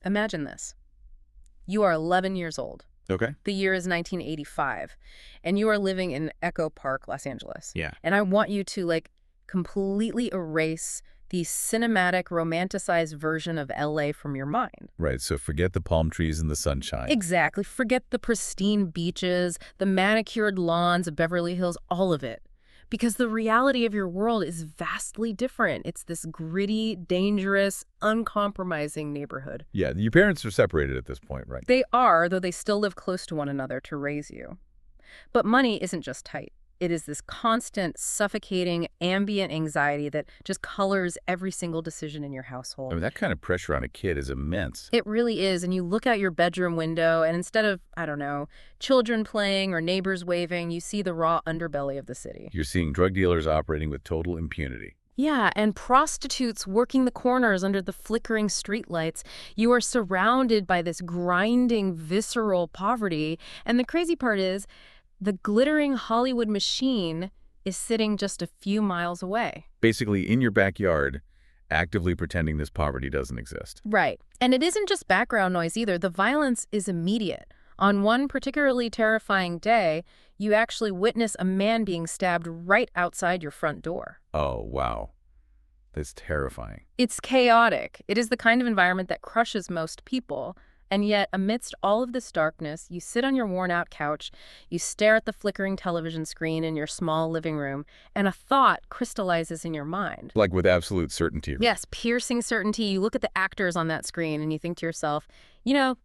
Imagine this. You are 11 years old. Okay. The year is 1985, and you are living in Echo Park, Los Angeles. Yeah. And I want you to, completely erase the cinematic, romanticized version of LA from your mind. Right, so forget the palm trees and the sunshine. Exactly. Forget the pristine beaches, the manicured lawns of Beverly Hills, all of it. Because the reality of your world is vastly different. It's this gritty, dangerous, uncompromising neighborhood. Yeah, your parents are separated at this point, right? They are, though they still live close to one another to raise you. But money isn't just tight. It is this constant, suffocating, ambient anxiety that just colors every single decision in your household. I mean, that kind of pressure on a kid is immense. It really is. And you look out your bedroom window, and instead of, I don't know, children playing or neighbors waving, you see the raw underbelly of the city. You're seeing drug dealers operating with total impunity. Yeah, and prostitutes working the corners under the flickering streetlights. You are surrounded by this grinding, visceral poverty. And the crazy part is, the glittering Hollywood machine is sitting just a few miles away. Basically, in your backyard, actively pretending this poverty doesn't exist. Right. And it isn't just background noise either. The violence is immediate. On one particularly terrifying day, you actually witness a man being stabbed right outside your front door. Oh, wow. That's terrifying. It's chaotic. It is the kind of environment that crushes most people. And yet, amidst all of this darkness, you sit on your worn-out couch, you stare at the flickering television screen in your small living room, and a thought crystallizes in your mind. Like with absolute certainty. Yes, piercing certainty. You look at the actors on that screen and you think to yourself,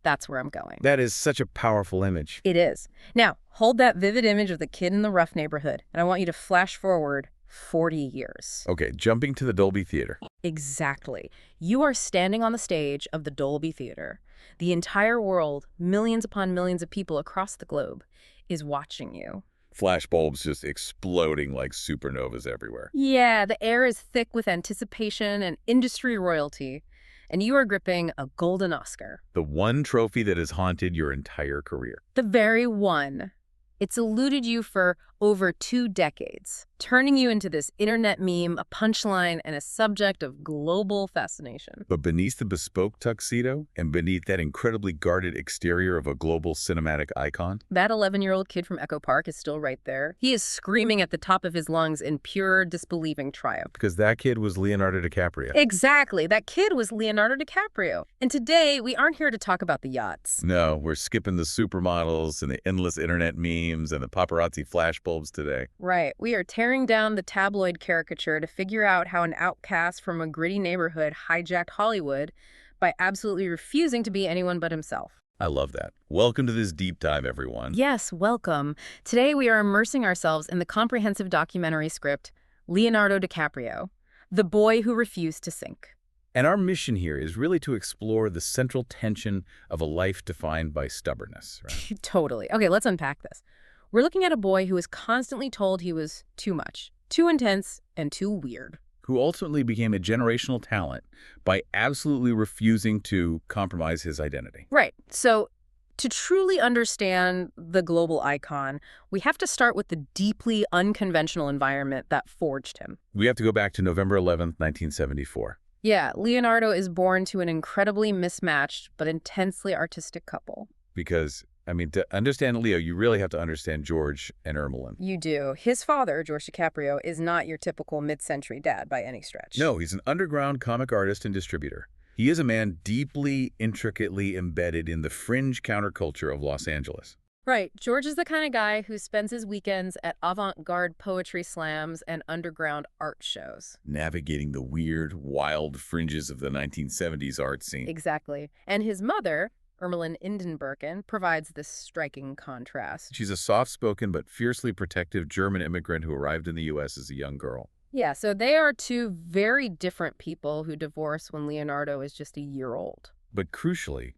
that's where I'm going. That is such a powerful image. It is. Now, hold that vivid image of the kid in the rough neighborhood, and I want you to flash forward 40 years. Okay, jumping to the Dolby Theater. Exactly. You are standing on the stage of the Dolby Theater. The entire world, millions upon millions of people across the globe, is watching you. Flash bulbs just exploding like supernovas everywhere. Yeah, the air is thick with anticipation and industry royalty, and you are gripping a golden Oscar. The one trophy that has haunted your entire career. The very one. It's eluded you for over 2 decades, turning you into this internet meme, a punchline, and a subject of global fascination. But beneath the bespoke tuxedo and beneath that incredibly guarded exterior of a global cinematic icon, that 11-year-old kid from Echo Park is still right there. He is screaming at the top of his lungs in pure disbelieving triumph. because that kid was Leonardo DiCaprio. Exactly. That kid was Leonardo DiCaprio. And today, we aren't here to talk about the yachts. No, we're skipping the supermodels and the endless internet memes and the paparazzi flashbulbs today. Right. We are tearing down the tabloid caricature to figure out how an outcast from a gritty neighborhood hijacked Hollywood by absolutely refusing to be anyone but himself. I love that. Welcome to this deep dive, everyone. Yes, welcome. Today we are immersing ourselves in the comprehensive documentary script, Leonardo DiCaprio, The Boy Who Refused to Sink. And our mission here is really to explore the central tension of a life defined by stubbornness, right? Totally. Okay, let's unpack this. We're looking at a boy who was constantly told he was too much, too intense, and too weird. Who ultimately became a generational talent by absolutely refusing to compromise his identity. Right. So to truly understand the global icon, we have to start with the deeply unconventional environment that forged him. We have to go back to November 11th, 1974. Yeah, Leonardo is born to an incredibly mismatched but intensely artistic couple. Because, to understand Leo, you really have to understand George and Ermelyn. You do. His father, George DiCaprio, is not your typical mid-century dad by any stretch. No, he's an underground comic artist and distributor. He is a man deeply, intricately embedded in the fringe counterculture of Los Angeles. Right. George is the kind of guy who spends his weekends at avant-garde poetry slams and underground art shows. Navigating the weird, wild fringes of the 1970s art scene. Exactly. And his mother, Ermelyn Indenbergen, provides this striking contrast. She's a soft-spoken but fiercely protective German immigrant who arrived in the U.S. as a young girl. Yeah, so they are two very different people who divorce when Leonardo is just a year old. But crucially,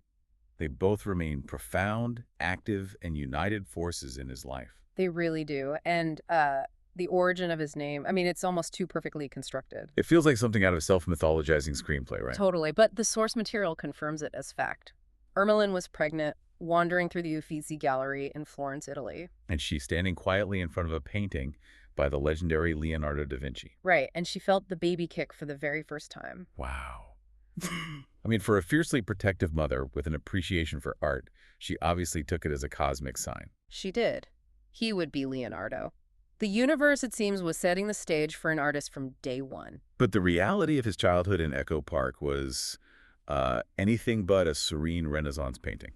they both remain profound, active, and united forces in his life. They really do. And the origin of his name, it's almost too perfectly constructed. It feels like something out of a self-mythologizing screenplay, right? Totally. But the source material confirms it as fact. Ermelyn was pregnant, wandering through the Uffizi Gallery in Florence, Italy. And she's standing quietly in front of a painting by the legendary Leonardo da Vinci. Right, and she felt the baby kick for the very first time. Wow. I mean, for a fiercely protective mother with an appreciation for art, she obviously took it as a cosmic sign. She did. He would be Leonardo. The universe, it seems, was setting the stage for an artist from day one. But the reality of his childhood in Echo Park was anything but a serene Renaissance painting.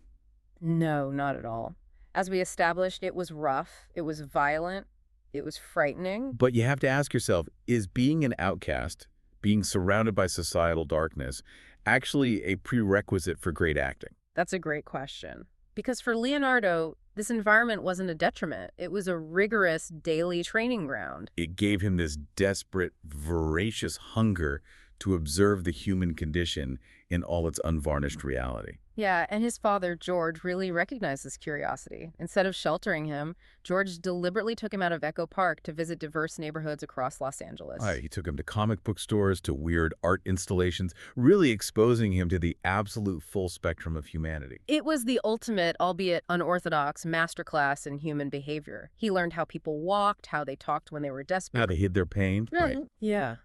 No, not at all. As we established, it was rough, it was violent, it was frightening. But you have to ask yourself, is being an outcast, being surrounded by societal darkness, actually a prerequisite for great acting? That's a great question. Because for Leonardo, this environment wasn't a detriment. It was a rigorous daily training ground. It gave him this desperate, voracious hunger to observe the human condition in all its unvarnished reality. Yeah, and his father, George, really recognized this curiosity. Instead of sheltering him, George deliberately took him out of Echo Park to visit diverse neighborhoods across Los Angeles. He took him to comic book stores, to weird art installations, really exposing him to the absolute full spectrum of humanity. It was the ultimate, albeit unorthodox, masterclass in human behavior. He learned how people walked, how they talked when they were desperate. How they hid their pain. Right. Yeah.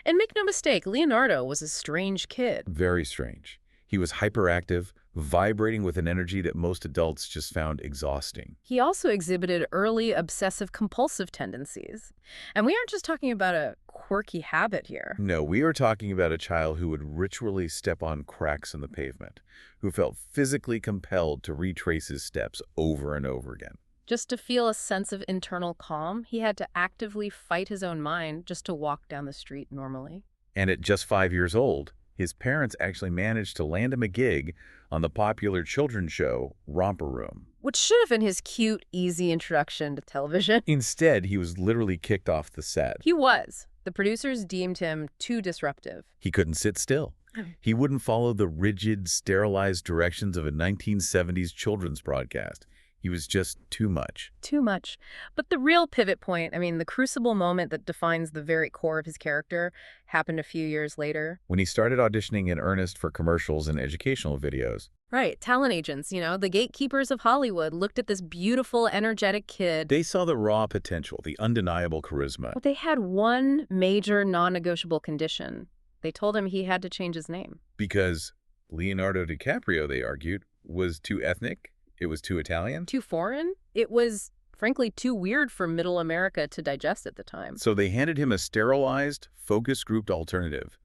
And make no mistake, Leonardo was a strange kid. Very strange. He was hyperactive, vibrating with an energy that most adults just found exhausting. He also exhibited early obsessive-compulsive tendencies. And we aren't just talking about a quirky habit here. No, we are talking about a child who would ritually step on cracks in the pavement, who felt physically compelled to retrace his steps over and over again. Just to feel a sense of internal calm, he had to actively fight his own mind just to walk down the street normally. And at just 5 years old, his parents actually managed to land him a gig on the popular children's show Romper Room. Which should have been his cute, easy introduction to television. Instead, he was literally kicked off the set. He was. The producers deemed him too disruptive. He couldn't sit still. He wouldn't follow the rigid, sterilized directions of a 1970s children's broadcast. He was just too much. Too much. But the real pivot point, the crucible moment that defines the very core of his character, happened a few years later. When he started auditioning in earnest for commercials and educational videos. Right, talent agents, the gatekeepers of Hollywood looked at this beautiful, energetic kid. They saw the raw potential, the undeniable charisma. But they had one major non-negotiable condition. They told him he had to change his name. Because Leonardo DiCaprio, they argued, was too ethnic. It was too Italian? Too foreign? It was, frankly, too weird for middle America to digest at the time. So they handed him a sterilized, focus-grouped alternative.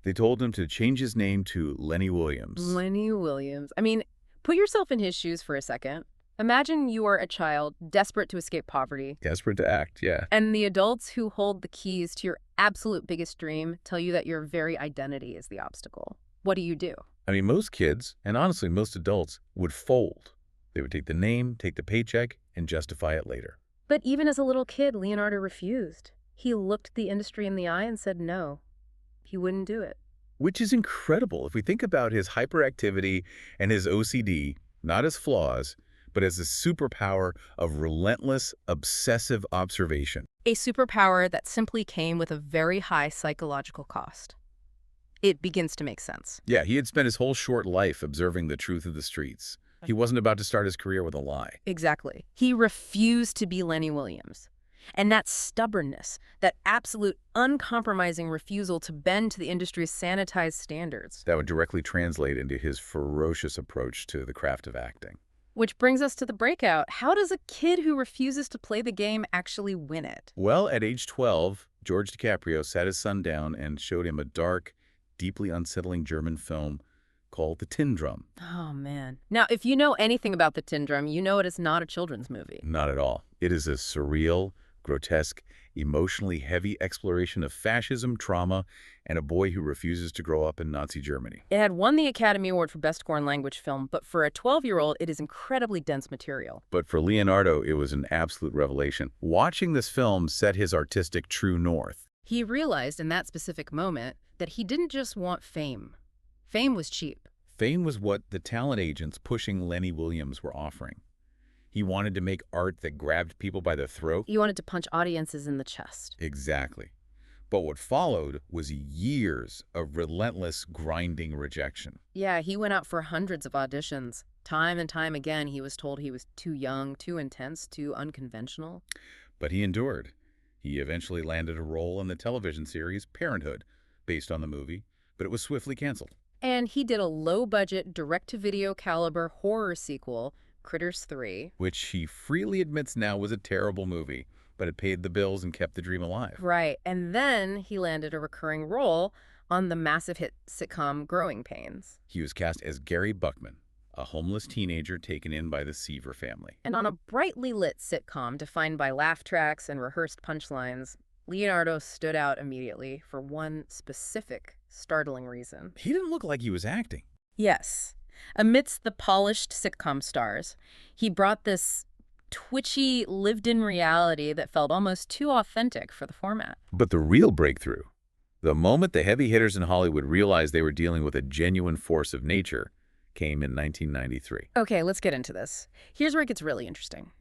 They told him to change his name to Lenny Williams. Lenny Williams. Put yourself in his shoes for a second. Imagine you are a child, desperate to escape poverty. Desperate to act, yeah. And the adults who hold the keys to your absolute biggest dream tell you that your very identity is the obstacle. What do? Most kids, and honestly most adults, would fold. They would take the name, take the paycheck, and justify it later. But even as a little kid, Leonardo refused. He looked the industry in the eye and said no. He wouldn't do it. Which is incredible if we think about his hyperactivity and his OCD, not as flaws, but as a superpower of relentless, obsessive observation. A superpower that simply came with a very high psychological cost. It begins to make sense. Yeah, he had spent his whole short life observing the truth of the streets. He wasn't about to start his career with a lie. Exactly. He refused to be Lenny Williams. And that stubbornness, that absolute uncompromising refusal to bend to the industry's sanitized standards. That would directly translate into his ferocious approach to the craft of acting. Which brings us to the breakout. How does a kid who refuses to play the game actually win it? Well, at age 12, George DiCaprio sat his son down and showed him a dark, deeply unsettling German film called The Tin Drum. Oh, man. Now, if you know anything about The Tin Drum, you know it is not a children's movie. Not at all. It is a surreal, grotesque, emotionally heavy exploration of fascism, trauma, and a boy who refuses to grow up in Nazi Germany. It had won the Academy Award for Best Foreign Language Film, but for a 12-year-old, it is incredibly dense material. But for Leonardo, it was an absolute revelation. Watching this film set his artistic true north. He realized in that specific moment that he didn't just want fame. Fame was cheap. Fame was what the talent agents pushing Lenny Williams were offering. He wanted to make art that grabbed people by the throat. He wanted to punch audiences in the chest. Exactly. But what followed was years of relentless, grinding rejection. Yeah, he went out for hundreds of auditions. Time and time again, he was told he was too young, too intense, too unconventional. But he endured. He eventually landed a role in the television series Parenthood, based on the movie, but it was swiftly canceled. And he did a low-budget, direct-to-video caliber horror sequel, Critters 3. Which he freely admits now was a terrible movie, but it paid the bills and kept the dream alive. Right, and then he landed a recurring role on the massive hit sitcom Growing Pains. He was cast as Gary Buckman, a homeless teenager taken in by the Seaver family. And on a brightly lit sitcom defined by laugh tracks and rehearsed punchlines, Leonardo stood out immediately for one specific, startling reason. He didn't look like he was acting. Yes. Amidst the polished sitcom stars, he brought this twitchy, lived-in reality that felt almost too authentic for the format. But the real breakthrough, the moment the heavy hitters in Hollywood realized they were dealing with a genuine force of nature, came in 1993. Okay, let's get into this. Here's where it gets really interesting.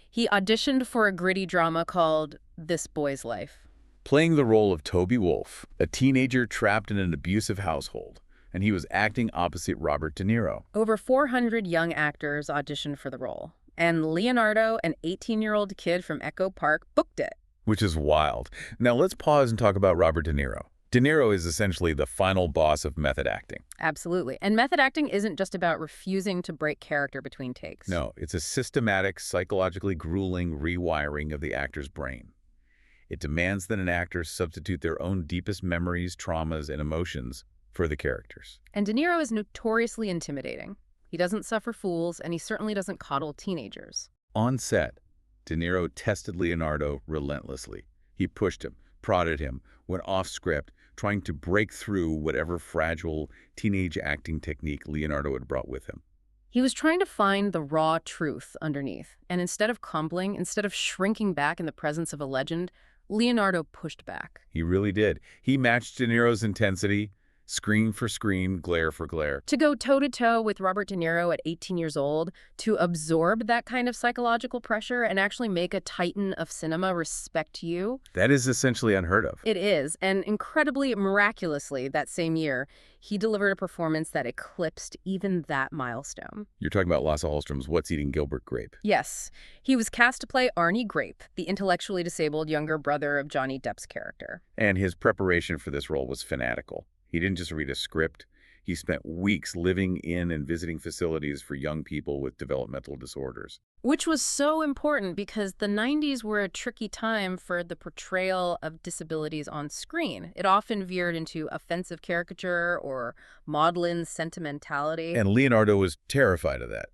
He auditioned for a gritty drama called This Boy's Life. Playing the role of Toby Wolfe, a teenager trapped in an abusive household, and he was acting opposite Robert De Niro. Over 400 young actors auditioned for the role, and Leonardo, an 18-year-old kid from Echo Park, booked it. Which is wild. Now let's pause and talk about Robert De Niro. De Niro is essentially the final boss of method acting. Absolutely. And method acting isn't just about refusing to break character between takes. No, it's a systematic, psychologically grueling rewiring of the actor's brain. It demands that an actor substitute their own deepest memories, traumas, and emotions for the characters. And De Niro is notoriously intimidating. He doesn't suffer fools, and he certainly doesn't coddle teenagers. On set, De Niro tested Leonardo relentlessly. He pushed him, prodded him, went off script, trying to break through whatever fragile teenage acting technique Leonardo had brought with him. He was trying to find the raw truth underneath, and instead of crumbling, instead of shrinking back in the presence of a legend, Leonardo pushed back. He really did. He matched De Niro's intensity, screen for screen, glare for glare. To go toe-to-toe with Robert De Niro at 18 years old, to absorb that kind of psychological pressure and actually make a titan of cinema respect you. That is essentially unheard of. It is, and incredibly miraculously that same year, he delivered a performance that eclipsed even that milestone. You're talking about Lasse Hallström's What's Eating Gilbert Grape. Yes, he was cast to play Arnie Grape, the intellectually disabled younger brother of Johnny Depp's character. And his preparation for this role was fanatical. He didn't just read a script. He spent weeks living in and visiting facilities for young people with developmental disorders. Which was so important because the 90s were a tricky time for the portrayal of disabilities on screen. It often veered into offensive caricature or maudlin sentimentality. And Leonardo was terrified of that.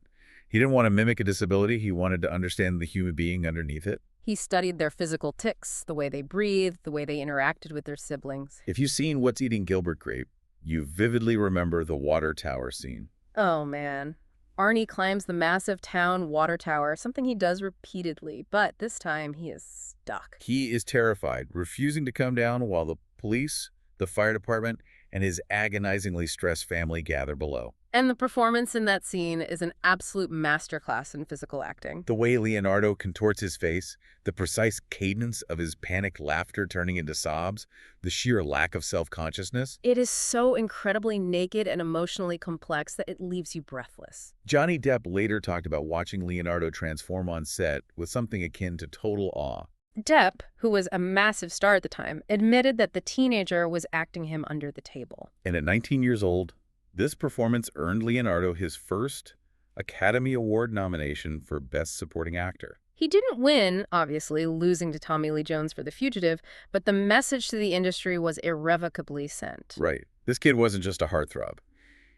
He didn't want to mimic a disability. He wanted to understand the human being underneath it. He studied their physical tics, the way they breathed, the way they interacted with their siblings. If you've seen What's Eating Gilbert Grape, you vividly remember the water tower scene. Oh, man. Arnie climbs the massive town water tower, something he does repeatedly, but this time he is stuck. He is terrified, refusing to come down while the police, the fire department, and his agonizingly stressed family gather below. And the performance in that scene is an absolute masterclass in physical acting. The way Leonardo contorts his face, the precise cadence of his panicked laughter turning into sobs, the sheer lack of self-consciousness. It is so incredibly naked and emotionally complex that it leaves you breathless. Johnny Depp later talked about watching Leonardo transform on set with something akin to total awe. Depp, who was a massive star at the time, admitted that the teenager was acting him under the table. And at 19 years old, this performance earned Leonardo his first Academy Award nomination for Best Supporting Actor. He didn't win, obviously, losing to Tommy Lee Jones for The Fugitive, but the message to the industry was irrevocably sent. Right. This kid wasn't just a heartthrob.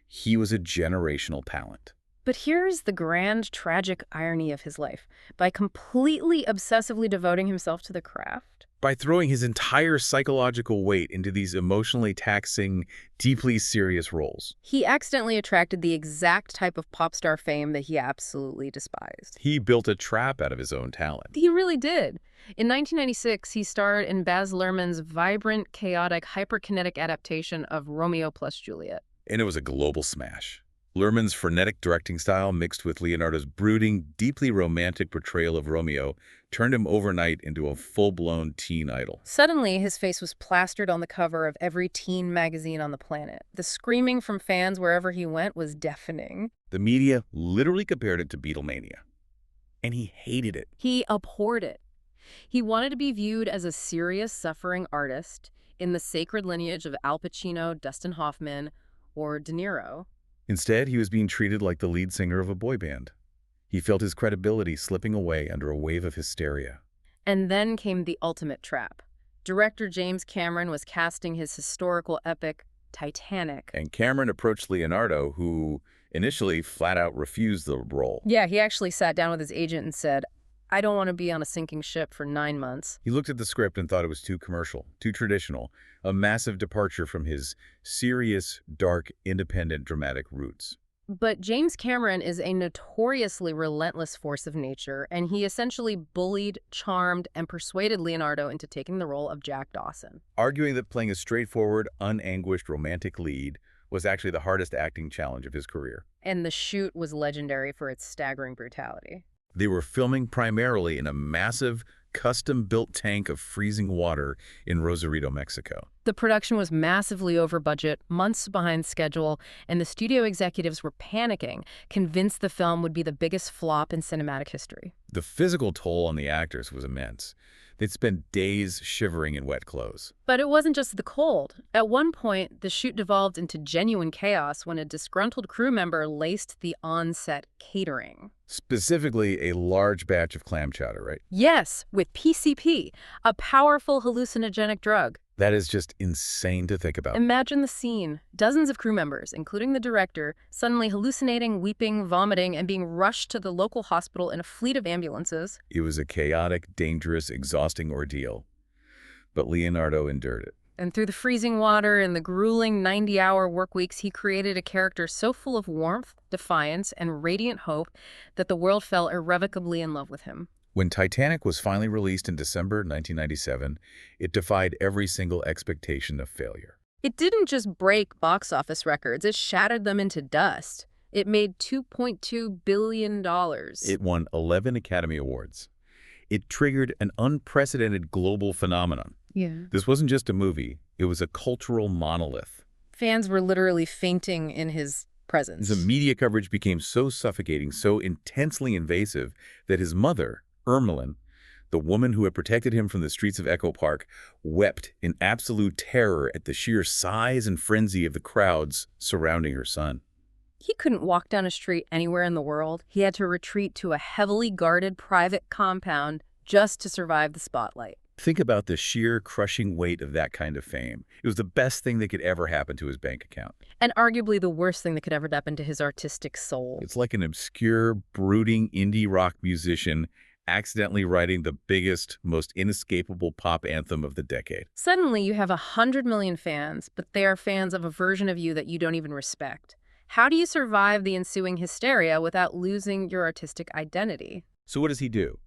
He was a generational talent. But here's the grand, tragic irony of his life. By completely obsessively devoting himself to the craft, by throwing his entire psychological weight into these emotionally taxing, deeply serious roles, he accidentally attracted the exact type of pop star fame that he absolutely despised. He built a trap out of his own talent. He really did. In 1996, he starred in Baz Luhrmann's vibrant, chaotic, hyperkinetic adaptation of Romeo plus Juliet. And it was a global smash. Luhrmann's frenetic directing style mixed with Leonardo's brooding, deeply romantic portrayal of Romeo turned him overnight into a full-blown teen idol. Suddenly, his face was plastered on the cover of every teen magazine on the planet. The screaming from fans wherever he went was deafening. The media literally compared it to Beatlemania. And he hated it. He abhorred it. He wanted to be viewed as a serious, suffering artist, in the sacred lineage of Al Pacino, Dustin Hoffman, or De Niro. Instead, he was being treated like the lead singer of a boy band. He felt his credibility slipping away under a wave of hysteria. And then came the ultimate trap. Director James Cameron was casting his historical epic, Titanic. And Cameron approached Leonardo, who initially flat out refused the role. Yeah, he actually sat down with his agent and said, I don't want to be on a sinking ship for 9 months. He looked at the script and thought it was too commercial, too traditional, a massive departure from his serious, dark, independent, dramatic roots. But James Cameron is a notoriously relentless force of nature, and he essentially bullied, charmed, and persuaded Leonardo into taking the role of Jack Dawson. Arguing that playing a straightforward, unanguished romantic lead was actually the hardest acting challenge of his career. And the shoot was legendary for its staggering brutality. They were filming primarily in a massive, custom-built tank of freezing water in Rosarito, Mexico. The production was massively over budget, months behind schedule, and the studio executives were panicking, convinced the film would be the biggest flop in cinematic history. The physical toll on the actors was immense. They'd spend days shivering in wet clothes. But it wasn't just the cold. At one point, the shoot devolved into genuine chaos when a disgruntled crew member laced the on-set catering. Specifically, a large batch of clam chowder, right? Yes, with PCP, a powerful hallucinogenic drug. That is just insane to think about. Imagine the scene. Dozens of crew members, including the director, suddenly hallucinating, weeping, vomiting, and being rushed to the local hospital in a fleet of ambulances. It was a chaotic, dangerous, exhausting ordeal. But Leonardo endured it. And through the freezing water and the grueling 90-hour work weeks, he created a character so full of warmth, defiance, and radiant hope that the world fell irrevocably in love with him. When Titanic was finally released in December 1997, it defied every single expectation of failure. It didn't just break box office records, it shattered them into dust. It made $2.2 billion. It won 11 Academy Awards. It triggered an unprecedented global phenomenon. Yeah. This wasn't just a movie, it was a cultural monolith. Fans were literally fainting in his presence. The media coverage became so suffocating, so intensely invasive, that his mother, Ermeline, the woman who had protected him from the streets of Echo Park, wept in absolute terror at the sheer size and frenzy of the crowds surrounding her son. He couldn't walk down a street anywhere in the world. He had to retreat to a heavily guarded private compound just to survive the spotlight. Think about the sheer crushing weight of that kind of fame. It was the best thing that could ever happen to his bank account. And arguably the worst thing that could ever happen to his artistic soul. It's like an obscure, brooding indie rock musician accidentally writing the biggest, most inescapable pop anthem of the decade. Suddenly you have 100 million fans, but they are fans of a version of you that you don't even respect. How do you survive the ensuing hysteria without losing your artistic identity? So what does he do?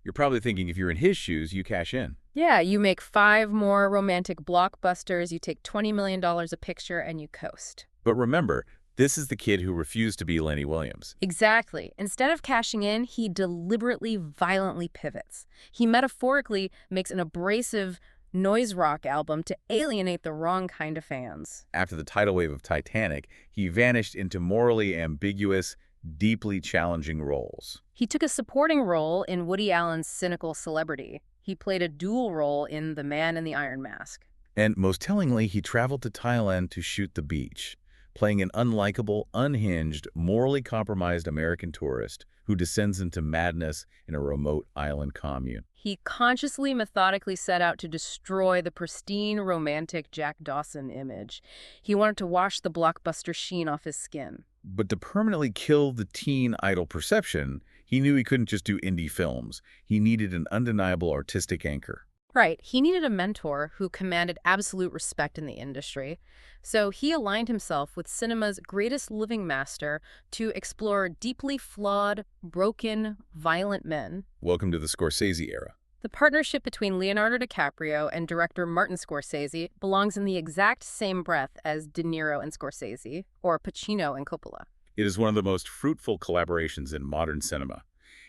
You're probably thinking if you're in his shoes, you cash in. Yeah, you make 5 more romantic blockbusters, you take $20 million a picture, and you coast. But remember, this is the kid who refused to be Lenny Williams. Exactly. Instead of cashing in, he deliberately, violently pivots. He metaphorically makes an abrasive noise rock album to alienate the wrong kind of fans. After the tidal wave of Titanic, he vanished into morally ambiguous, deeply challenging roles. He took a supporting role in Woody Allen's cynical Celebrity. He played a dual role in The Man in the Iron Mask. And most tellingly, he traveled to Thailand to shoot The Beach, playing an unlikable, unhinged, morally compromised American tourist who descends into madness in a remote island commune. He consciously, methodically set out to destroy the pristine, romantic Jack Dawson image. He wanted to wash the blockbuster sheen off his skin. But to permanently kill the teen idol perception, he knew he couldn't just do indie films. He needed an undeniable artistic anchor. Right. He needed a mentor who commanded absolute respect in the industry. So he aligned himself with cinema's greatest living master to explore deeply flawed, broken, violent men. Welcome to the Scorsese era. The partnership between Leonardo DiCaprio and director Martin Scorsese belongs in the exact same breath as De Niro and Scorsese, or Pacino and Coppola. It is one of the most fruitful collaborations in modern cinema.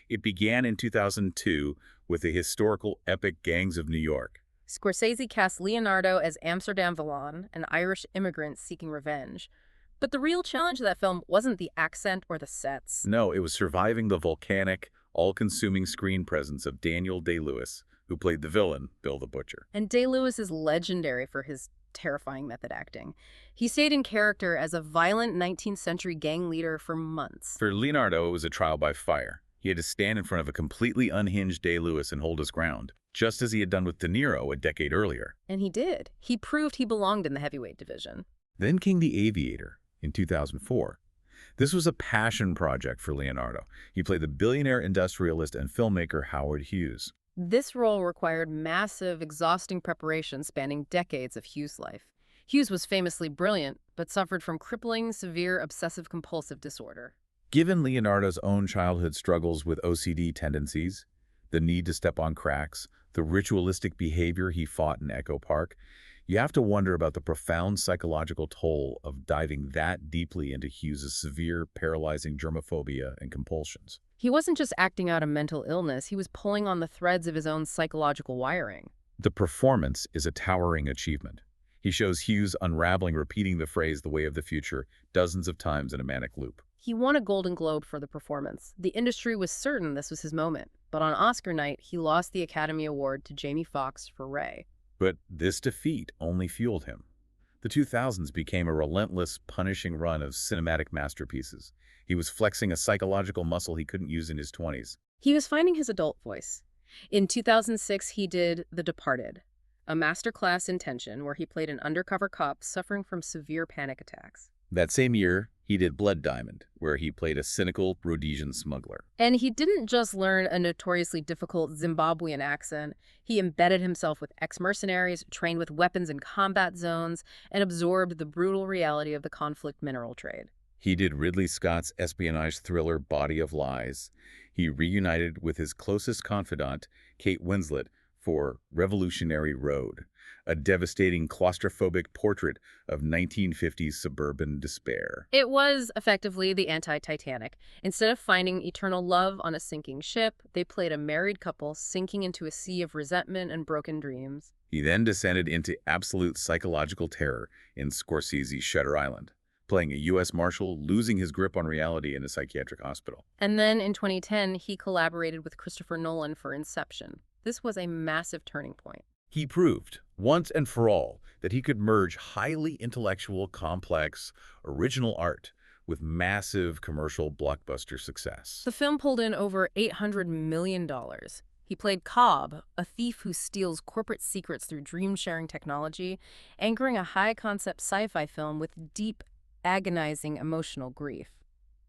It began in 2002 with the historical epic Gangs of New York. Scorsese cast Leonardo as Amsterdam Vallon, an Irish immigrant seeking revenge. But the real challenge of that film wasn't the accent or the sets. No, it was surviving the volcanic, all-consuming screen presence of Daniel Day-Lewis, who played the villain, Bill the Butcher. And Day-Lewis is legendary for his terrifying method acting. He stayed in character as a violent 19th century gang leader for months. For Leonardo, it was a trial by fire. He had to stand in front of a completely unhinged Day-Lewis and hold his ground, just as he had done with De Niro a decade earlier. And he did. He proved he belonged in the heavyweight division. Then came The Aviator in 2004. This was a passion project for Leonardo. He played the billionaire industrialist and filmmaker Howard Hughes. This role required massive, exhausting preparation spanning decades of Hughes' life. Hughes was famously brilliant, but suffered from crippling, severe obsessive-compulsive disorder. Given Leonardo's own childhood struggles with OCD tendencies, the need to step on cracks, the ritualistic behavior he fought in Echo Park, you have to wonder about the profound psychological toll of diving that deeply into Hughes' severe, paralyzing germophobia and compulsions. He wasn't just acting out a mental illness, he was pulling on the threads of his own psychological wiring. The performance is a towering achievement. He shows Hughes unraveling, repeating the phrase "the way of the future" dozens of times in a manic loop. He won a Golden Globe for the performance. The industry was certain this was his moment, but on Oscar night, he lost the Academy Award to Jamie Foxx for Ray. But this defeat only fueled him. The 2000s became a relentless, punishing run of cinematic masterpieces. He was flexing a psychological muscle he couldn't use in his 20s. He was finding his adult voice. In 2006, he did The Departed, a masterclass in tension where he played an undercover cop suffering from severe panic attacks. That same year, he did Blood Diamond, where he played a cynical Rhodesian smuggler. And he didn't just learn a notoriously difficult Zimbabwean accent. He embedded himself with ex-mercenaries, trained with weapons in combat zones, and absorbed the brutal reality of the conflict mineral trade. He did Ridley Scott's espionage thriller Body of Lies. He reunited with his closest confidant, Kate Winslet, for Revolutionary Road, a devastating claustrophobic portrait of 1950s suburban despair. It was effectively the anti-Titanic. Instead of finding eternal love on a sinking ship, they played a married couple sinking into a sea of resentment and broken dreams. He then descended into absolute psychological terror in Scorsese's Shutter Island, playing a U.S. Marshal losing his grip on reality in a psychiatric hospital. And then in 2010, he collaborated with Christopher Nolan for Inception. This was a massive turning point. He proved, once and for all, that he could merge highly intellectual, complex, original art with massive commercial blockbuster success. The film pulled in over $800 million. He played Cobb, a thief who steals corporate secrets through dream-sharing technology, anchoring a high-concept sci-fi film with deep, agonizing emotional grief.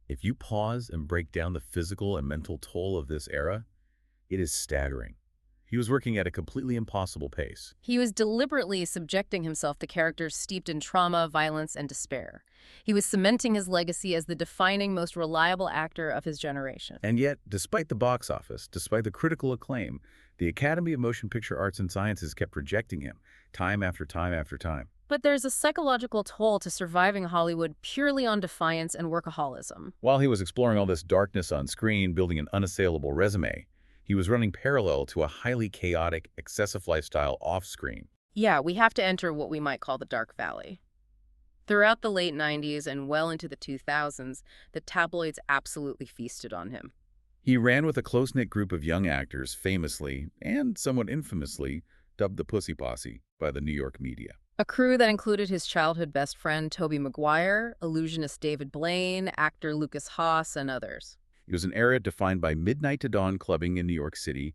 If you pause and break down the physical and mental toll of this era, it is staggering. He was working at a completely impossible pace. He was deliberately subjecting himself to characters steeped in trauma, violence, and despair. He was cementing his legacy as the defining, most reliable actor of his generation. And yet, despite the box office, despite the critical acclaim, the Academy of Motion Picture Arts and Sciences kept rejecting him, time after time after time. But there's a psychological toll to surviving Hollywood purely on defiance and workaholism. While he was exploring all this darkness on screen, building an unassailable resume, he was running parallel to a highly chaotic, excessive lifestyle off-screen. Yeah, we have to enter what we might call the Dark Valley. Throughout the late 90s and well into the 2000s, the tabloids absolutely feasted on him. He ran with a close-knit group of young actors, famously, and somewhat infamously, dubbed the Pussy Posse by the New York media. A crew that included his childhood best friend Tobey Maguire, illusionist David Blaine, actor Lucas Haas, and others. It was an era defined by midnight to dawn clubbing in New York City,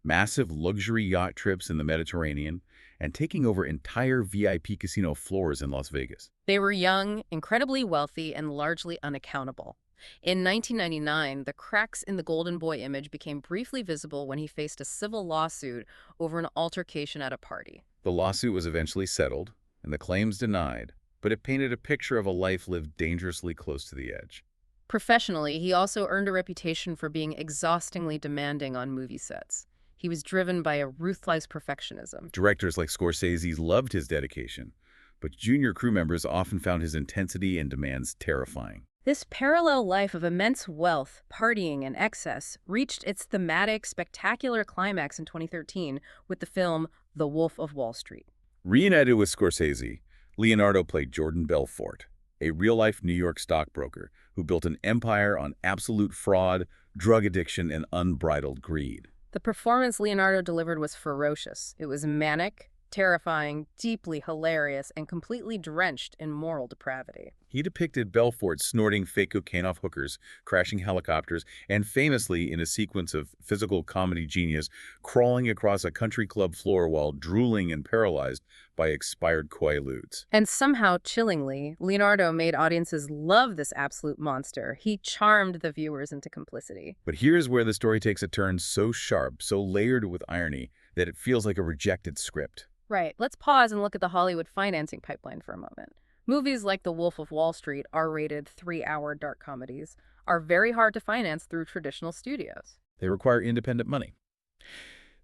massive luxury yacht trips in the Mediterranean, and taking over entire VIP casino floors in Las Vegas. They were young, incredibly wealthy, and largely unaccountable. In 1999, the cracks in the Golden Boy image became briefly visible when he faced a civil lawsuit over an altercation at a party. The lawsuit was eventually settled, and the claims denied, but it painted a picture of a life lived dangerously close to the edge. Professionally, he also earned a reputation for being exhaustingly demanding on movie sets. He was driven by a ruthless perfectionism. Directors like Scorsese loved his dedication, but junior crew members often found his intensity and demands terrifying. This parallel life of immense wealth, partying, and excess reached its thematic, spectacular climax in 2013 with the film The Wolf of Wall Street. Reunited with Scorsese, Leonardo played Jordan Belfort, a real-life New York stockbroker who built an empire on absolute fraud, drug addiction, and unbridled greed. The performance Leonardo delivered was ferocious. It was manic, terrifying, deeply hilarious, and completely drenched in moral depravity. He depicted Belfort snorting fake cocaine off hookers, crashing helicopters, and famously, in a sequence of physical comedy genius, crawling across a country club floor while drooling and paralyzed by expired quaaludes. And somehow, chillingly, Leonardo made audiences love this absolute monster. He charmed the viewers into complicity. But here's where the story takes a turn so sharp, so layered with irony, that it feels like a rejected script. Right. Let's pause and look at the Hollywood financing pipeline for a moment. Movies like The Wolf of Wall Street, R-rated, 3-hour dark comedies, are very hard to finance through traditional studios. They require independent money.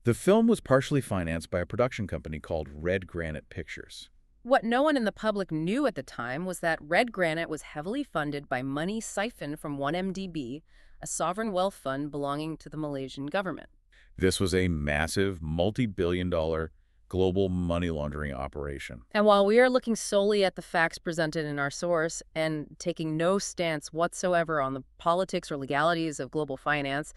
The film was partially financed by a production company called Red Granite Pictures. What no one in the public knew at the time was that Red Granite was heavily funded by money siphoned from 1MDB, a sovereign wealth fund belonging to the Malaysian government. This was a massive, multi-billion-dollar global money laundering operation. And while we are looking solely at the facts presented in our source and taking no stance whatsoever on the politics or legalities of global finance,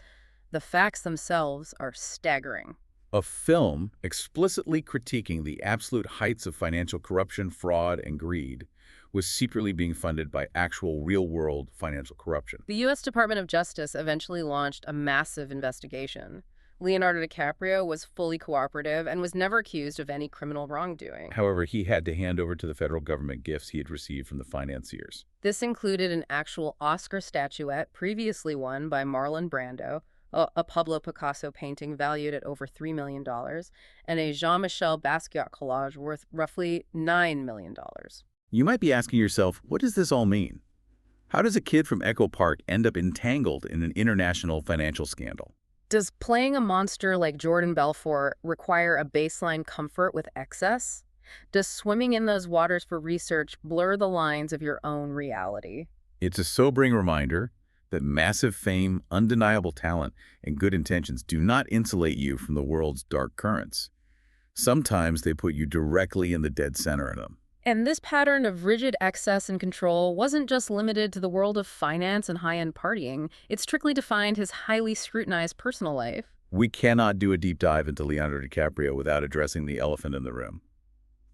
the facts themselves are staggering. A film explicitly critiquing the absolute heights of financial corruption, fraud, and greed was secretly being funded by actual real-world financial corruption. The U.S. Department of Justice eventually launched a massive investigation. Leonardo DiCaprio was fully cooperative and was never accused of any criminal wrongdoing. However, he had to hand over to the federal government gifts he had received from the financiers. This included an actual Oscar statuette previously won by Marlon Brando, a Pablo Picasso painting valued at over $3 million, and a Jean-Michel Basquiat collage worth roughly $9 million. You might be asking yourself, what does this all mean? How does a kid from Echo Park end up entangled in an international financial scandal? Does playing a monster like Jordan Belfort require a baseline comfort with excess? Does swimming in those waters for research blur the lines of your own reality? It's a sobering reminder that massive fame, undeniable talent, and good intentions do not insulate you from the world's dark currents. Sometimes they put you directly in the dead center of them. And this pattern of rigid excess and control wasn't just limited to the world of finance and high-end partying. It strictly defined his highly scrutinized personal life. We cannot do a deep dive into Leonardo DiCaprio without addressing the elephant in the room,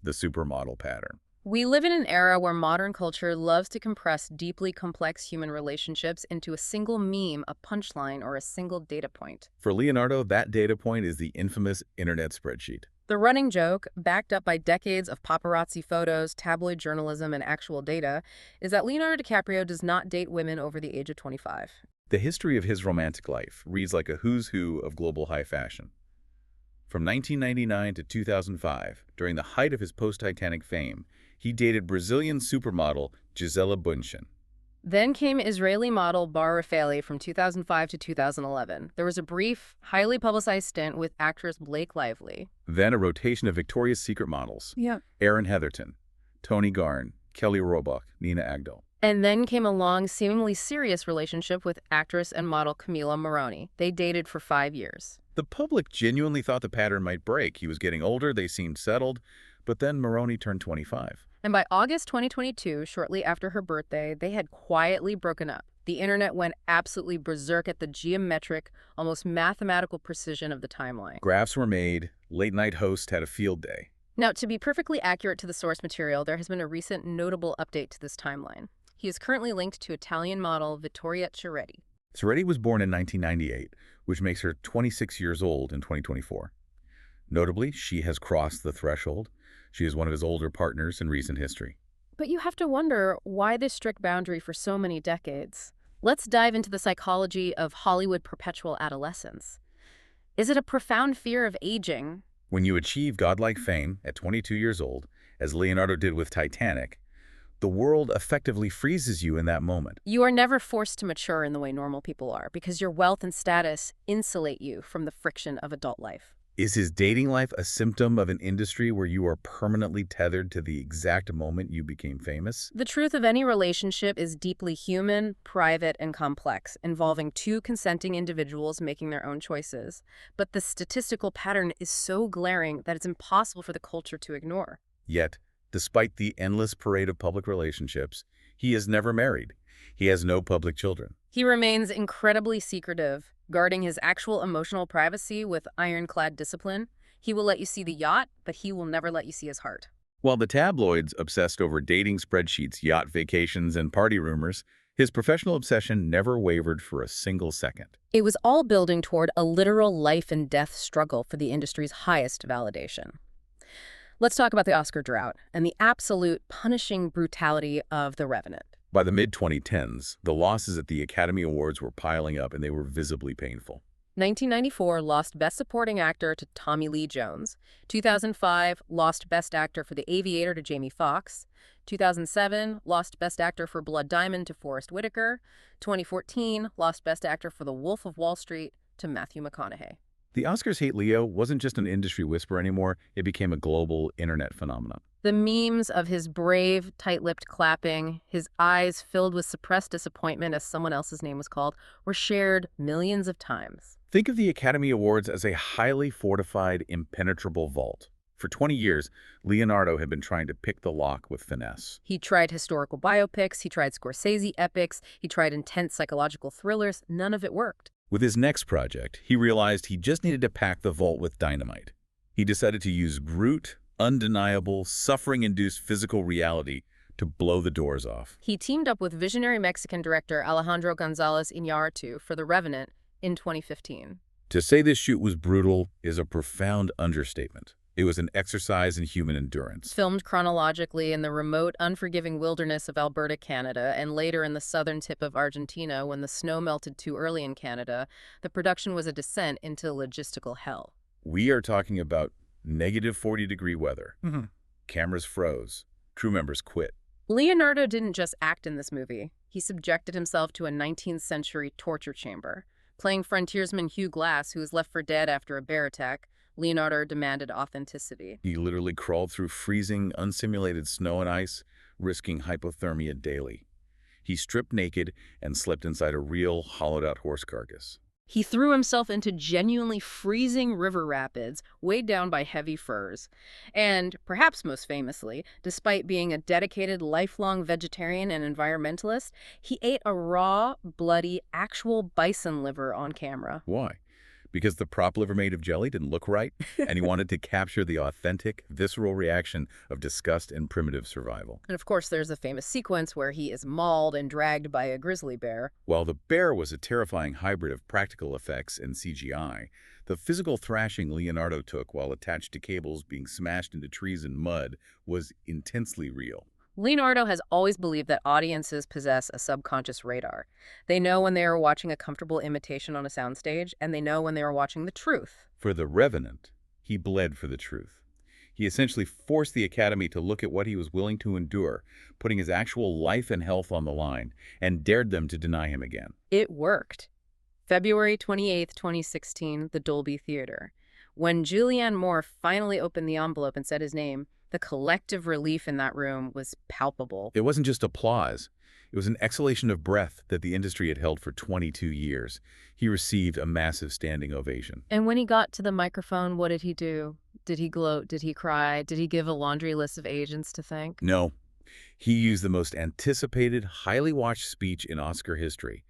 the supermodel pattern. We live in an era where modern culture loves to compress deeply complex human relationships into a single meme, a punchline, or a single data point. For Leonardo, that data point is the infamous internet spreadsheet. The running joke, backed up by decades of paparazzi photos, tabloid journalism, and actual data, is that Leonardo DiCaprio does not date women over the age of 25. The history of his romantic life reads like a who's who of global high fashion. From 1999 to 2005, during the height of his post-Titanic fame, he dated Brazilian supermodel Gisela Bündchen. Then came Israeli model Bar Refaeli from 2005 to 2011. There was a brief, highly publicized stint with actress Blake Lively. Then a rotation of Victoria's Secret models. Erin Heatherton, Toni Garn, Kelly Roebuck, Nina Agdal. And then came a long, seemingly serious relationship with actress and model Camila Morrone. They dated for 5 years. The public genuinely thought the pattern might break. He was getting older, they seemed settled, but then Morrone turned 25. And by August 2022, shortly after her birthday, they had quietly broken up. The internet went absolutely berserk at the geometric, almost mathematical precision of the timeline. Graphs were made, late-night hosts had a field day. Now, to be perfectly accurate to the source material, there has been a recent notable update to this timeline. He is currently linked to Italian model Vittoria Ceretti. Ceretti was born in 1998, which makes her 26 years old in 2024. Notably, she has crossed the threshold. She is one of his older partners in recent history. But you have to wonder why this strict boundary for so many decades. Let's dive into the psychology of Hollywood perpetual adolescence. Is it a profound fear of aging? When you achieve godlike fame at 22 years old, as Leonardo did with Titanic, the world effectively freezes you in that moment. You are never forced to mature in the way normal people are because your wealth and status insulate you from the friction of adult life. Is his dating life a symptom of an industry where you are permanently tethered to the exact moment you became famous? The truth of any relationship is deeply human, private, and complex, involving two consenting individuals making their own choices. But the statistical pattern is so glaring that it's impossible for the culture to ignore. Yet, despite the endless parade of public relationships, he is never married. He has no public children. He remains incredibly secretive, guarding his actual emotional privacy with ironclad discipline. He will let you see the yacht, but he will never let you see his heart. While the tabloids obsessed over dating spreadsheets, yacht vacations, and party rumors, his professional obsession never wavered for a single second. It was all building toward a literal life and death struggle for the industry's highest validation. Let's talk about the Oscar drought and the absolute punishing brutality of The Revenant. By the mid-2010s, the losses at the Academy Awards were piling up and they were visibly painful. 1994 lost Best Supporting Actor to Tommy Lee Jones. 2005 lost Best Actor for The Aviator to Jamie Foxx. 2007 lost Best Actor for Blood Diamond to Forest Whitaker. 2014 lost Best Actor for The Wolf of Wall Street to Matthew McConaughey. The Oscars hate Leo wasn't just an industry whisper anymore, it became a global internet phenomenon. The memes of his brave, tight-lipped clapping, his eyes filled with suppressed disappointment as someone else's name was called, were shared millions of times. Think of the Academy Awards as a highly fortified, impenetrable vault. For 20 years, Leonardo had been trying to pick the lock with finesse. He tried historical biopics, he tried Scorsese epics, he tried intense psychological thrillers. None of it worked. With his next project, he realized he just needed to pack the vault with dynamite. He decided to use brute, undeniable, suffering-induced physical reality to blow the doors off. He teamed up with visionary Mexican director Alejandro González Iñárritu for The Revenant in 2015. To say this shoot was brutal is a profound understatement. It was an exercise in human endurance. Filmed chronologically in the remote, unforgiving wilderness of Alberta, Canada, and later in the southern tip of Argentina when the snow melted too early in Canada, the production was a descent into logistical hell. We are talking about negative 40-degree weather. Cameras froze. Crew members quit. Leonardo didn't just act in this movie. He subjected himself to a 19th century torture chamber. Playing frontiersman Hugh Glass, who was left for dead after a bear attack, Leonardo demanded authenticity. He literally crawled through freezing, unsimulated snow and ice, risking hypothermia daily. He stripped naked and slept inside a real, hollowed-out horse carcass. He threw himself into genuinely freezing river rapids, weighed down by heavy furs. And, perhaps most famously, despite being a dedicated, lifelong vegetarian and environmentalist, he ate a raw, bloody, actual bison liver on camera. Why? Because the prop liver made of jelly didn't look right, and he wanted to capture the authentic, visceral reaction of disgust and primitive survival. And of course, there's a famous sequence where he is mauled and dragged by a grizzly bear. While the bear was a terrifying hybrid of practical effects and CGI, the physical thrashing Leonardo took while attached to cables being smashed into trees and mud was intensely real. Leonardo has always believed that audiences possess a subconscious radar. They know when they are watching a comfortable imitation on a soundstage, and they know when they are watching the truth. For The Revenant, he bled for the truth. He essentially forced the Academy to look at what he was willing to endure, putting his actual life and health on the line, and dared them to deny him again. It worked. February 28, 2016, the Dolby Theater. When Julianne Moore finally opened the envelope and said his name, the collective relief in that room was palpable. It wasn't just applause. It was an exhalation of breath that the industry had held for 22 years. He received a massive standing ovation. And when he got to the microphone, what did he do? Did he gloat? Did he cry? Did he give a laundry list of agents to thank? No. He used the most anticipated, highly watched speech in Oscar history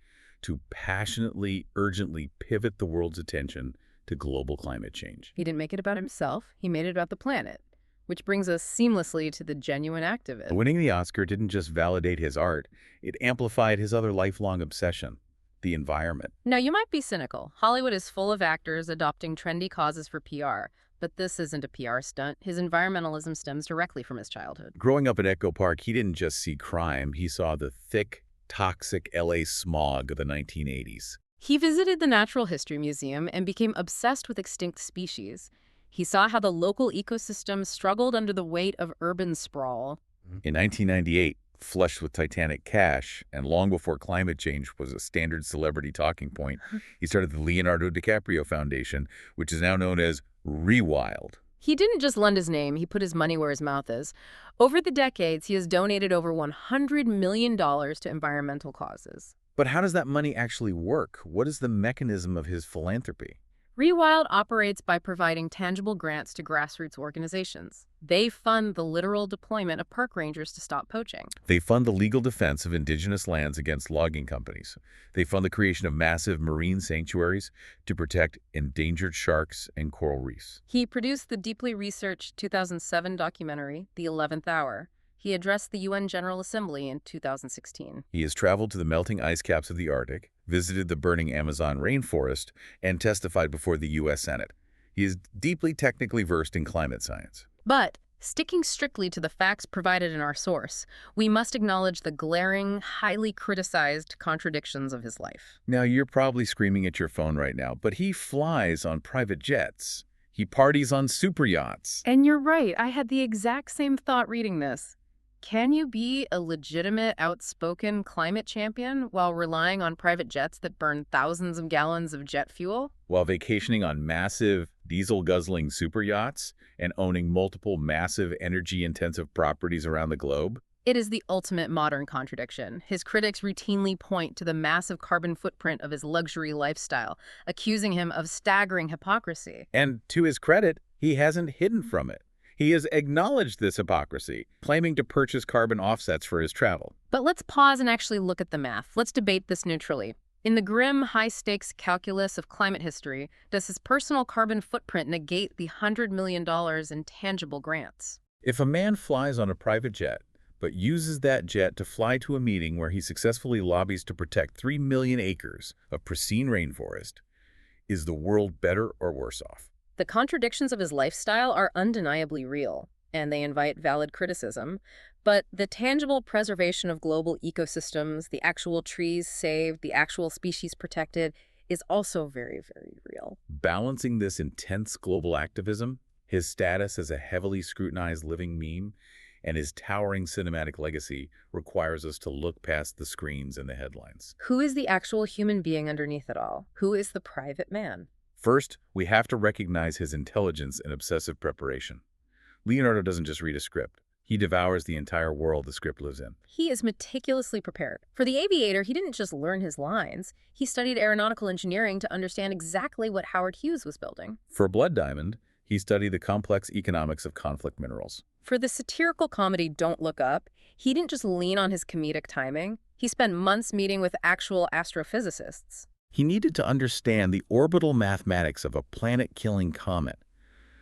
to passionately, urgently pivot the world's attention to global climate change. He didn't make it about himself. He made it about the planet. Which brings us seamlessly to the genuine activist. Winning the Oscar didn't just validate his art, it amplified his other lifelong obsession, the environment. Now, you might be cynical. Hollywood is full of actors adopting trendy causes for PR. But this isn't a PR stunt. His environmentalism stems directly from his childhood. Growing up in Echo Park, he didn't just see crime, he saw the thick, toxic LA smog of the 1980s. He visited the Natural History Museum and became obsessed with extinct species. He saw how the local ecosystem struggled under the weight of urban sprawl. In 1998, flushed with Titanic cash, and long before climate change was a standard celebrity talking point, he started the Leonardo DiCaprio Foundation, which is now known as Rewild. He didn't just lend his name, he put his money where his mouth is. Over the decades, he has donated over $100 million to environmental causes. But how does that money actually work? What is the mechanism of his philanthropy? Rewild operates by providing tangible grants to grassroots organizations. They fund the literal deployment of park rangers to stop poaching. They fund the legal defense of indigenous lands against logging companies. They fund the creation of massive marine sanctuaries to protect endangered sharks and coral reefs. He produced the deeply researched 2007 documentary, The 11th Hour. He addressed the UN General Assembly in 2016. He has traveled to the melting ice caps of the Arctic, visited the burning Amazon rainforest, and testified before the U.S. Senate. He is deeply technically versed in climate science. But, sticking strictly to the facts provided in our source, we must acknowledge the glaring, highly criticized contradictions of his life. Now, you're probably screaming at your phone right now, but he flies on private jets. He parties on super yachts. And you're right, I had the exact same thought reading this. Can you be a legitimate, outspoken climate champion while relying on private jets that burn thousands of gallons of jet fuel? While vacationing on massive diesel-guzzling super yachts and owning multiple massive energy-intensive properties around the globe? It is the ultimate modern contradiction. His critics routinely point to the massive carbon footprint of his luxury lifestyle, accusing him of staggering hypocrisy. And to his credit, he hasn't hidden from it. He has acknowledged this hypocrisy, claiming to purchase carbon offsets for his travel. But let's pause and actually look at the math. Let's debate this neutrally. In the grim, high-stakes calculus of climate history, does his personal carbon footprint negate the $100 million in tangible grants? If a man flies on a private jet, but uses that jet to fly to a meeting where he successfully lobbies to protect 3 million acres of pristine rainforest, is the world better or worse off? The contradictions of his lifestyle are undeniably real, and they invite valid criticism. But the tangible preservation of global ecosystems, the actual trees saved, the actual species protected, is also very, very real. Balancing this intense global activism, his status as a heavily scrutinized living meme, and his towering cinematic legacy requires us to look past the screens and the headlines. Who is the actual human being underneath it all? Who is the private man? First, we have to recognize his intelligence and obsessive preparation. Leonardo doesn't just read a script. He devours the entire world the script lives in. He is meticulously prepared. For The Aviator, he didn't just learn his lines. He studied aeronautical engineering to understand exactly what Howard Hughes was building. For Blood Diamond, he studied the complex economics of conflict minerals. For the satirical comedy Don't Look Up, he didn't just lean on his comedic timing. He spent months meeting with actual astrophysicists. He needed to understand the orbital mathematics of a planet-killing comet,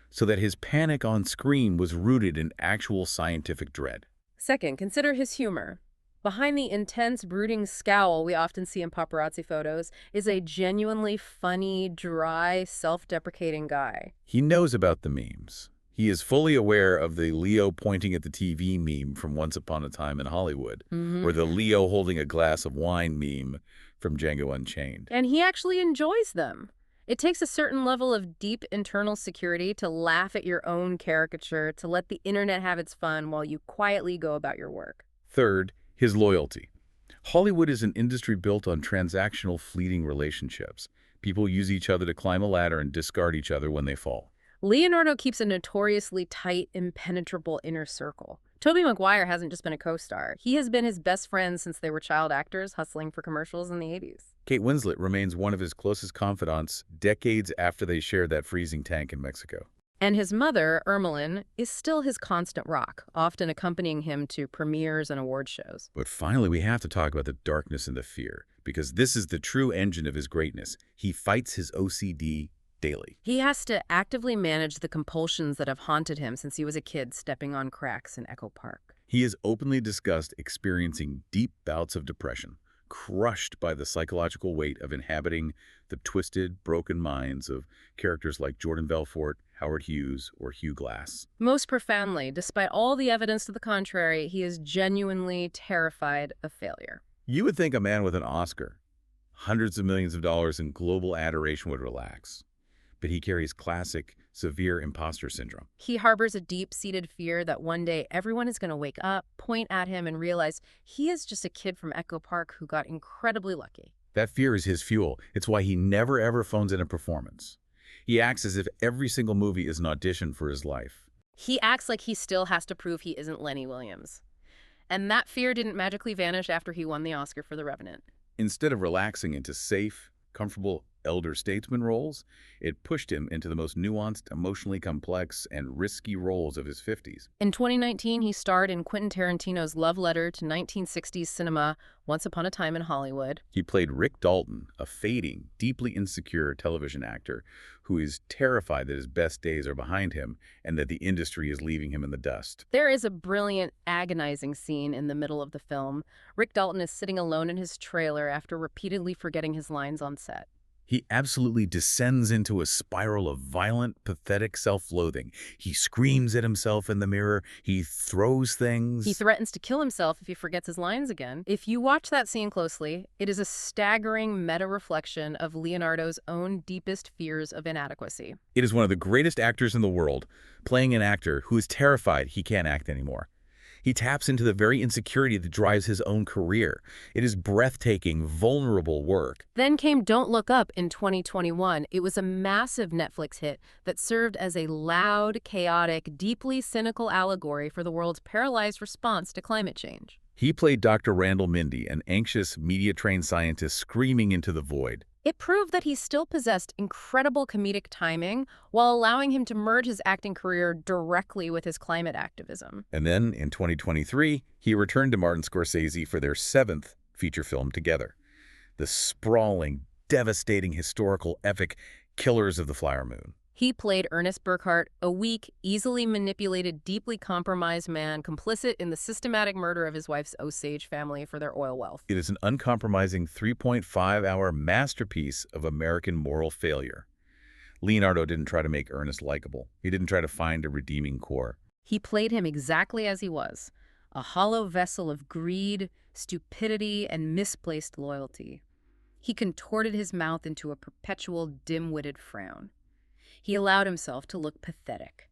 so that his panic on screen was rooted in actual scientific dread. Second, consider his humor. Behind the intense, brooding scowl we often see in paparazzi photos is a genuinely funny, dry, self-deprecating guy. He knows about the memes. He is fully aware of the Leo pointing at the TV meme from Once Upon a Time in Hollywood, or the Leo holding a glass of wine meme from Django Unchained. And he actually enjoys them. It takes a certain level of deep internal security to laugh at your own caricature, to let the internet have its fun while you quietly go about your work. Third, his loyalty. Hollywood is an industry built on transactional, fleeting relationships. People use each other to climb a ladder and discard each other when they fall. Leonardo keeps a notoriously tight, impenetrable inner circle. Tobey Maguire hasn't just been a co-star. He has been his best friend since they were child actors hustling for commercials in the 80s. Kate Winslet remains one of his closest confidants decades after they shared that freezing tank in Mexico. And his mother, Ermeline, is still his constant rock, often accompanying him to premieres and award shows. But finally, we have to talk about the darkness and the fear, because this is the true engine of his greatness. He fights his OCD daily. He has to actively manage the compulsions that have haunted him since he was a kid stepping on cracks in Echo Park. He has openly discussed experiencing deep bouts of depression, crushed by the psychological weight of inhabiting the twisted, broken minds of characters like Jordan Belfort, Howard Hughes, or Hugh Glass. Most profoundly, despite all the evidence to the contrary, he is genuinely terrified of failure. You would think a man with an Oscar, hundreds of millions of dollars in global adoration would relax. But he carries classic, severe imposter syndrome. He harbors a deep-seated fear that one day everyone is going to wake up, point at him, and realize he is just a kid from Echo Park who got incredibly lucky. That fear is his fuel. It's why he never ever phones in a performance. He acts as if every single movie is an audition for his life. He acts like he still has to prove he isn't Lenny Williams. And that fear didn't magically vanish after he won the Oscar for The Revenant. Instead of relaxing into safe, comfortable elder statesman roles, it pushed him into the most nuanced, emotionally complex, and risky roles of his 50s. In 2019, he starred in Quentin Tarantino's love letter to 1960s cinema, Once Upon a Time in Hollywood. He played Rick Dalton, a fading, deeply insecure television actor who is terrified that his best days are behind him and that the industry is leaving him in the dust. There is a brilliant, agonizing scene in the middle of the film. Rick Dalton is sitting alone in his trailer after repeatedly forgetting his lines on set. He absolutely descends into a spiral of violent, pathetic self-loathing. He screams at himself in the mirror. He throws things. He threatens to kill himself if he forgets his lines again. If you watch that scene closely, it is a staggering meta-reflection of Leonardo's own deepest fears of inadequacy. It is one of the greatest actors in the world, playing an actor who is terrified he can't act anymore. He taps into the very insecurity that drives his own career. It is breathtaking, vulnerable work. Then came Don't Look Up in 2021. It was a massive Netflix hit that served as a loud, chaotic, deeply cynical allegory for the world's paralyzed response to climate change. He played Dr. Randall Mindy, an anxious, media-trained scientist screaming into the void. It proved that he still possessed incredible comedic timing while allowing him to merge his acting career directly with his climate activism. And then, in 2023, he returned to Martin Scorsese for their 7th feature film together, the sprawling, devastating historical epic Killers of the Flower Moon. He played Ernest Burkhart, a weak, easily manipulated, deeply compromised man complicit in the systematic murder of his wife's Osage family for their oil wealth. It is an uncompromising 3.5-hour masterpiece of American moral failure. Leonardo didn't try to make Ernest likable. He didn't try to find a redeeming core. He played him exactly as he was, a hollow vessel of greed, stupidity, and misplaced loyalty. He contorted his mouth into a perpetual dim-witted frown. He allowed himself to look pathetic.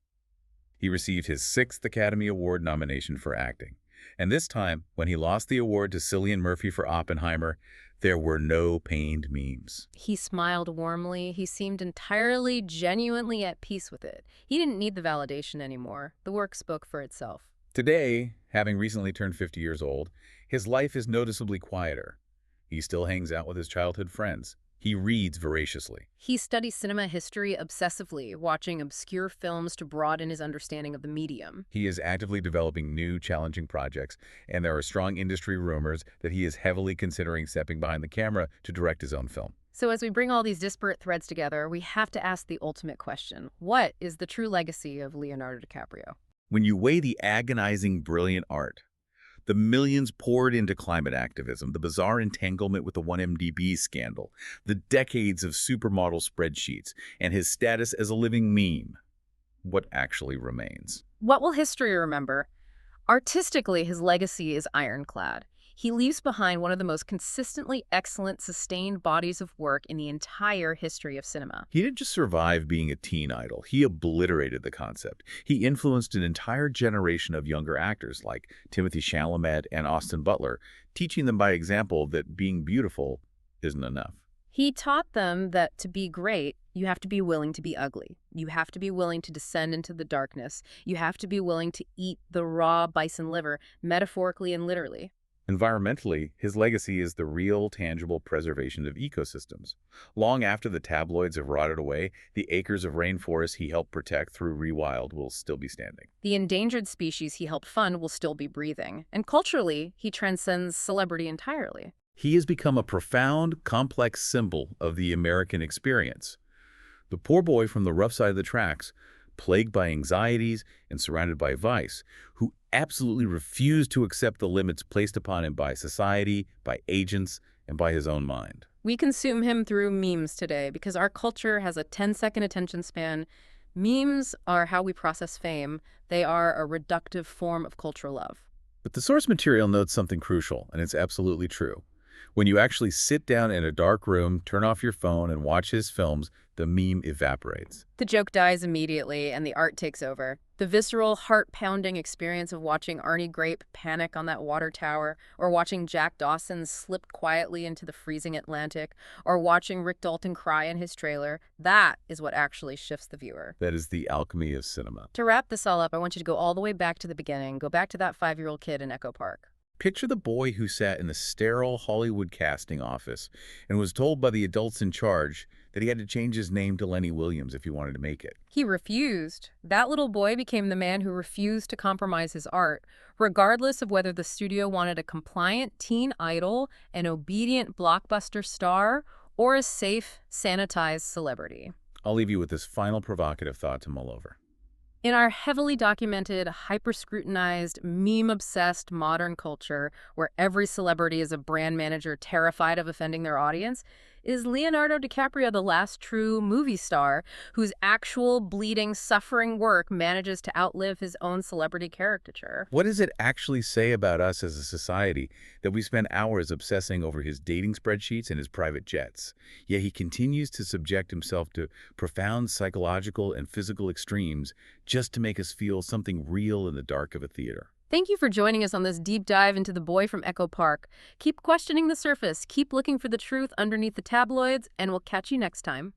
He received his 6th Academy Award nomination for acting. And this time, when he lost the award to Cillian Murphy for Oppenheimer, there were no pained memes. He smiled warmly. He seemed entirely, genuinely at peace with it. He didn't need the validation anymore. The work spoke for itself. Today, having recently turned 50 years old, his life is noticeably quieter. He still hangs out with his childhood friends. He reads voraciously. He studies cinema history obsessively, watching obscure films to broaden his understanding of the medium. He is actively developing new, challenging projects, and there are strong industry rumors that he is heavily considering stepping behind the camera to direct his own film. So as we bring all these disparate threads together, we have to ask the ultimate question. What is the true legacy of Leonardo DiCaprio? When you weigh the agonizing, brilliant art, the millions poured into climate activism, the bizarre entanglement with the 1MDB scandal, the decades of supermodel spreadsheets, and his status as a living meme, what actually remains? What will history remember? Artistically, his legacy is ironclad. He leaves behind one of the most consistently excellent, sustained bodies of work in the entire history of cinema. He didn't just survive being a teen idol. He obliterated the concept. He influenced an entire generation of younger actors like Timothée Chalamet and Austin Butler, teaching them by example that being beautiful isn't enough. He taught them that to be great, you have to be willing to be ugly. You have to be willing to descend into the darkness. You have to be willing to eat the raw bison liver, metaphorically and literally. Environmentally, his legacy is the real, tangible preservation of ecosystems. Long after the tabloids have rotted away, the acres of rainforest he helped protect through Rewild will still be standing. The endangered species he helped fund will still be breathing. And culturally, he transcends celebrity entirely. He has become a profound, complex symbol of the American experience. The poor boy from the rough side of the tracks, plagued by anxieties and surrounded by vice, who absolutely refused to accept the limits placed upon him by society, by agents, and by his own mind. We consume him through memes today because our culture has a 10-second attention span. Memes are how we process fame. They are a reductive form of cultural love. But the source material notes something crucial, and it's absolutely true. When you actually sit down in a dark room, turn off your phone, and watch his films, the meme evaporates. The joke dies immediately, and the art takes over. The visceral, heart-pounding experience of watching Arnie Grape panic on that water tower, or watching Jack Dawson slip quietly into the freezing Atlantic, or watching Rick Dalton cry in his trailer, that is what actually shifts the viewer. That is the alchemy of cinema. To wrap this all up, I want you to go all the way back to the beginning. Go back to that 5-year-old kid in Echo Park. Picture the boy who sat in the sterile Hollywood casting office and was told by the adults in charge that he had to change his name to Lenny Williams if he wanted to make it. He refused. That little boy became the man who refused to compromise his art, regardless of whether the studio wanted a compliant teen idol, an obedient blockbuster star, or a safe, sanitized celebrity. I'll leave you with this final provocative thought to mull over. In our heavily documented, hyper-scrutinized, meme-obsessed modern culture, where every celebrity is a brand manager terrified of offending their audience, is Leonardo DiCaprio the last true movie star whose actual, bleeding, suffering work manages to outlive his own celebrity caricature? What does it actually say about us as a society that we spend hours obsessing over his dating spreadsheets and his private jets, yet he continues to subject himself to profound psychological and physical extremes just to make us feel something real in the dark of a theater? Thank you for joining us on this deep dive into the boy from Echo Park. Keep questioning the surface, keep looking for the truth underneath the tabloids, and we'll catch you next time.